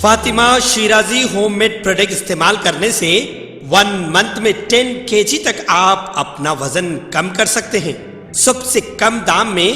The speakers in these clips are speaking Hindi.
फातिमा शिराजी होममेड प्रोडक्ट इस्तेमाल करने से 1 मंथ में 10 kg तक आप अपना वजन कम कर सकते हैं। सबसे कम दाम में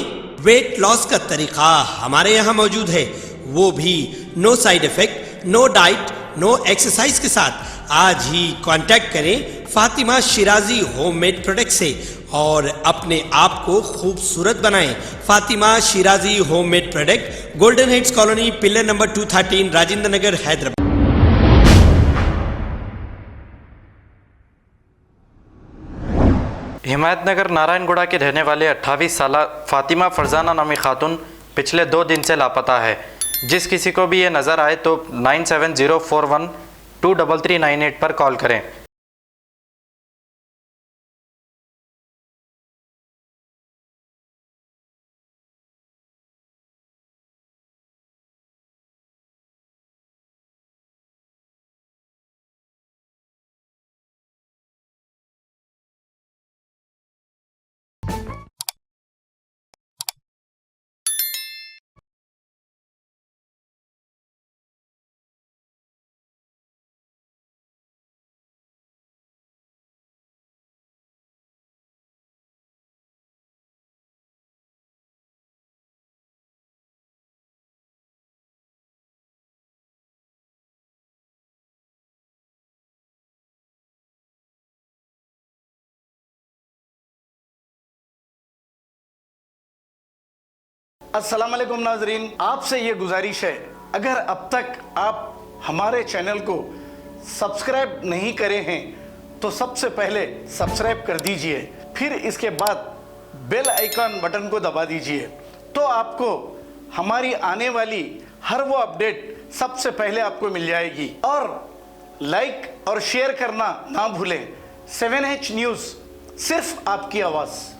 वेट लॉस का तरीका हमारे यहाँ मौजूद है, वो भी no side effect, no diet, no exercise के साथ। आज ही कांटेक्ट करें फातिमा शिराजी होममेड प्रोडक्ट से और अपने आप को खूबसूरत बनाएं। Fatima Shirazi homemade product, golden heads colony, pillar number 213, Rajendra Nagar, Hyderabad. Himayatnagar Narayanguda की रहने वाली 28 साल फातिमा फरजाना नामी खातून पिछले 2 दिन से लापता है। जिस किसी को भी ये नज़र आए तो 9704123398 पर कॉल करें। अस्सलाम वालेकुम नाजरीन, आपसे ये गुजारिश है, अगर अब तक आप हमारे चैनल को सब्सक्राइब नहीं करे हैं तो सबसे पहले सब्सक्राइब कर दीजिए, फिर इसके बाद बेल आइकन बटन को दबा दीजिए, तो आपको हमारी आने वाली हर वो अपडेट सबसे पहले आपको मिल जाएगी। और लाइक और शेयर करना ना भूलें। 7H न्यूज़, सिर्फ आपकी आवाज़।